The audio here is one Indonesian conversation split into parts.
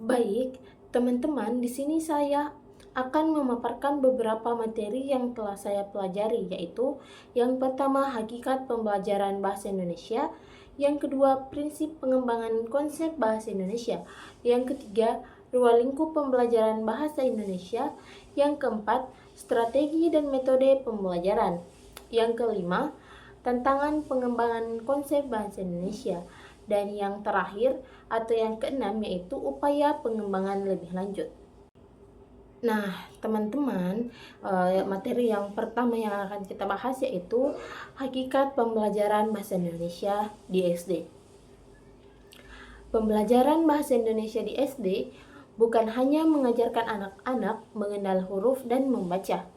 Baik, teman-teman, di sini saya akan memaparkan beberapa materi yang telah saya pelajari, yaitu yang pertama, hakikat pembelajaran bahasa Indonesia, yang kedua, prinsip pengembangan konsep bahasa Indonesia, yang ketiga, ruang lingkup pembelajaran bahasa Indonesia, yang keempat, strategi dan metode pembelajaran, yang kelima, tantangan pengembangan konsep bahasa Indonesia, dan yang terakhir atau yang keenam yaitu upaya pengembangan lebih lanjut. Nah, teman-teman, materi yang pertama yang akan kita bahas yaitu hakikat pembelajaran bahasa Indonesia di SD. Pembelajaran bahasa Indonesia di SD bukan hanya mengajarkan anak-anak mengenal huruf dan membaca,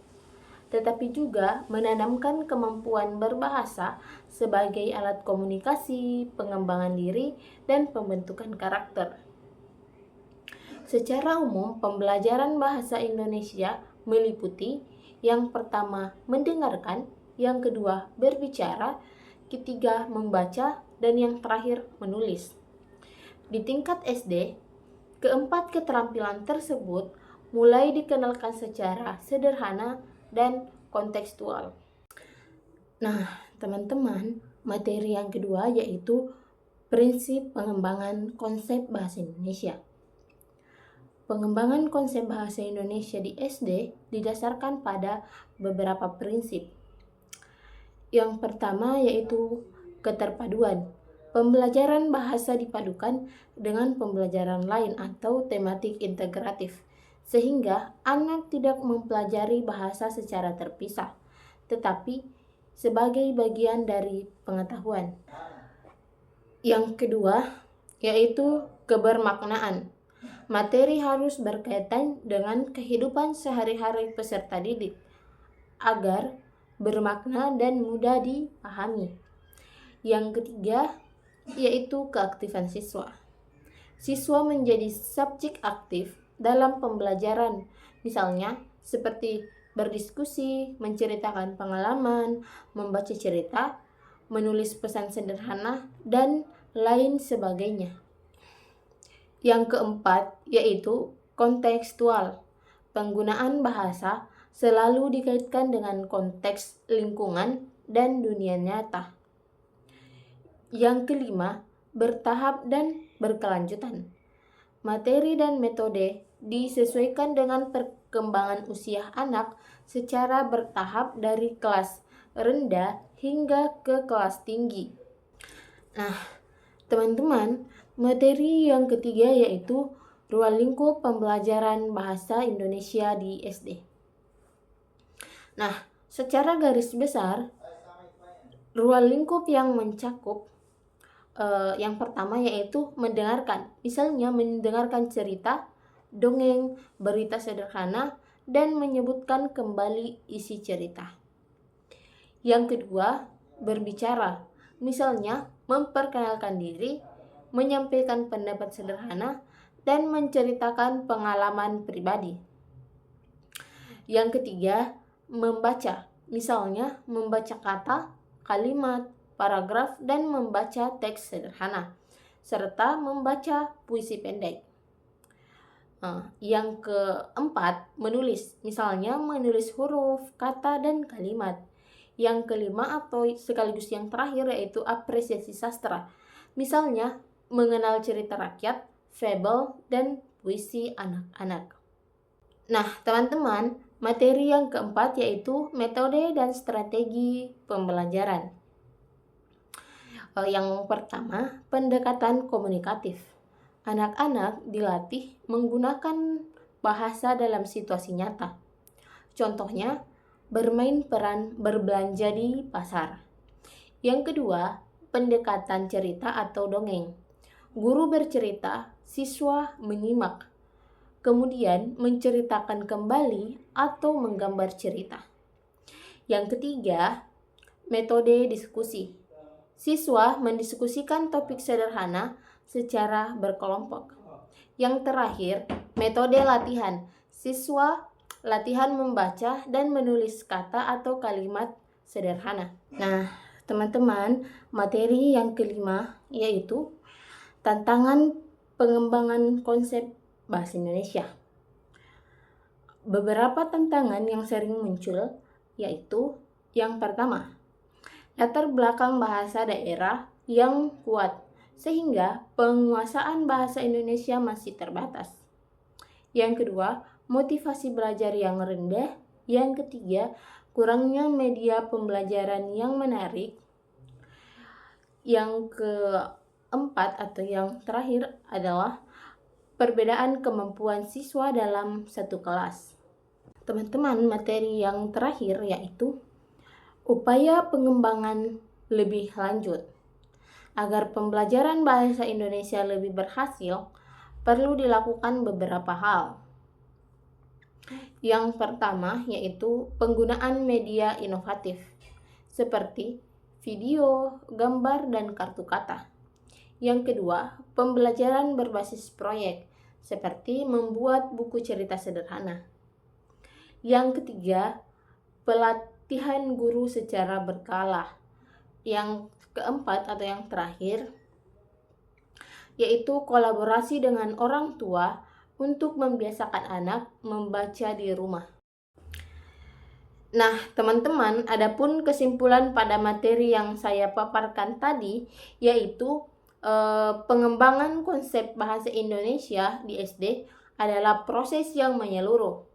tetapi juga menanamkan kemampuan berbahasa sebagai alat komunikasi, pengembangan diri, dan pembentukan karakter. Secara umum, pembelajaran bahasa Indonesia meliputi yang pertama mendengarkan, yang kedua berbicara, ketiga membaca, dan yang terakhir menulis. Di tingkat SD, keempat keterampilan tersebut mulai dikenalkan secara sederhana dan kontekstual. Nah, teman-teman, materi yang kedua yaitu prinsip pengembangan konsep bahasa Indonesia. Pengembangan konsep bahasa Indonesia di SD didasarkan pada beberapa prinsip. Yang pertama yaitu keterpaduan. Pembelajaran bahasa dipadukan dengan pembelajaran lain atau tematik integratif, sehingga anak tidak mempelajari bahasa secara terpisah, tetapi sebagai bagian dari pengetahuan. Yang kedua, yaitu kebermaknaan. Materi harus berkaitan dengan kehidupan sehari-hari peserta didik, agar bermakna dan mudah dipahami. Yang ketiga, yaitu keaktifan siswa. Siswa menjadi subjek aktif dalam pembelajaran, misalnya seperti berdiskusi, menceritakan pengalaman, membaca cerita, menulis pesan sederhana, dan lain sebagainya. Yang keempat, yaitu kontekstual. Penggunaan bahasa selalu dikaitkan dengan konteks lingkungan dan dunia nyata. Yang kelima, bertahap dan berkelanjutan. Materi dan metode disesuaikan dengan perkembangan usia anak secara bertahap dari kelas rendah hingga ke kelas tinggi. Nah, teman-teman, materi yang ketiga yaitu ruang lingkup pembelajaran bahasa Indonesia di SD. Nah, secara garis besar, ruang lingkup yang mencakup yang pertama yaitu mendengarkan, misalnya mendengarkan cerita, dongeng, berita sederhana, dan menyebutkan kembali isi cerita. Yang kedua, berbicara, misalnya memperkenalkan diri, menyampaikan pendapat sederhana, dan menceritakan pengalaman pribadi. Yang ketiga, membaca, misalnya membaca kata, kalimat, paragraf, dan membaca teks sederhana, serta membaca puisi pendek. Yang keempat, menulis, misalnya menulis huruf, kata, dan kalimat. Yang kelima atau sekaligus yang terakhir yaitu apresiasi sastra, misalnya mengenal cerita rakyat, fabel, dan puisi anak-anak. Nah, teman-teman, materi yang keempat yaitu metode dan strategi pembelajaran. Yang pertama, pendekatan komunikatif. Anak-anak dilatih menggunakan bahasa dalam situasi nyata. Contohnya, bermain peran berbelanja di pasar. Yang kedua, pendekatan cerita atau dongeng. Guru bercerita, siswa menyimak, kemudian menceritakan kembali atau menggambar cerita. Yang ketiga, metode diskusi. Siswa mendiskusikan topik sederhana secara berkelompok. Yang terakhir, metode latihan. Siswa latihan membaca dan menulis kata atau kalimat sederhana. Nah, teman-teman, materi yang kelima yaitu tantangan pengembangan konsep bahasa Indonesia. Beberapa tantangan yang sering muncul yaitu yang pertama, latar belakang bahasa daerah yang kuat sehingga penguasaan bahasa Indonesia masih terbatas. Yang kedua, motivasi belajar yang rendah. Yang ketiga, kurangnya media pembelajaran yang menarik. Yang keempat atau yang terakhir adalah perbedaan kemampuan siswa dalam satu kelas. Teman-teman, materi yang terakhir yaitu upaya pengembangan lebih lanjut. Agar pembelajaran bahasa Indonesia lebih berhasil, perlu dilakukan beberapa hal. Yang pertama yaitu penggunaan media inovatif seperti video, gambar, dan kartu kata. Yang kedua, pembelajaran berbasis proyek seperti membuat buku cerita sederhana. Yang ketiga, pelatihan guru secara berkala. Yang keempat atau yang terakhir yaitu kolaborasi dengan orang tua untuk membiasakan anak membaca di rumah. Nah, teman-teman, adapun kesimpulan pada materi yang saya paparkan tadi yaitu pengembangan konsep bahasa Indonesia di SD adalah proses yang menyeluruh,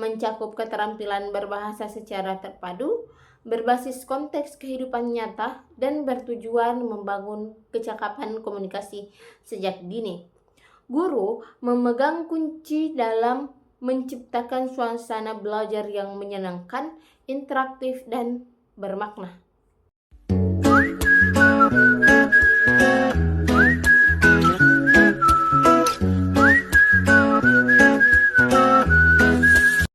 mencakup keterampilan berbahasa secara terpadu, berbasis konteks kehidupan nyata, dan bertujuan membangun kecakapan komunikasi sejak dini. Guru memegang kunci dalam menciptakan suasana belajar yang menyenangkan, interaktif, dan bermakna.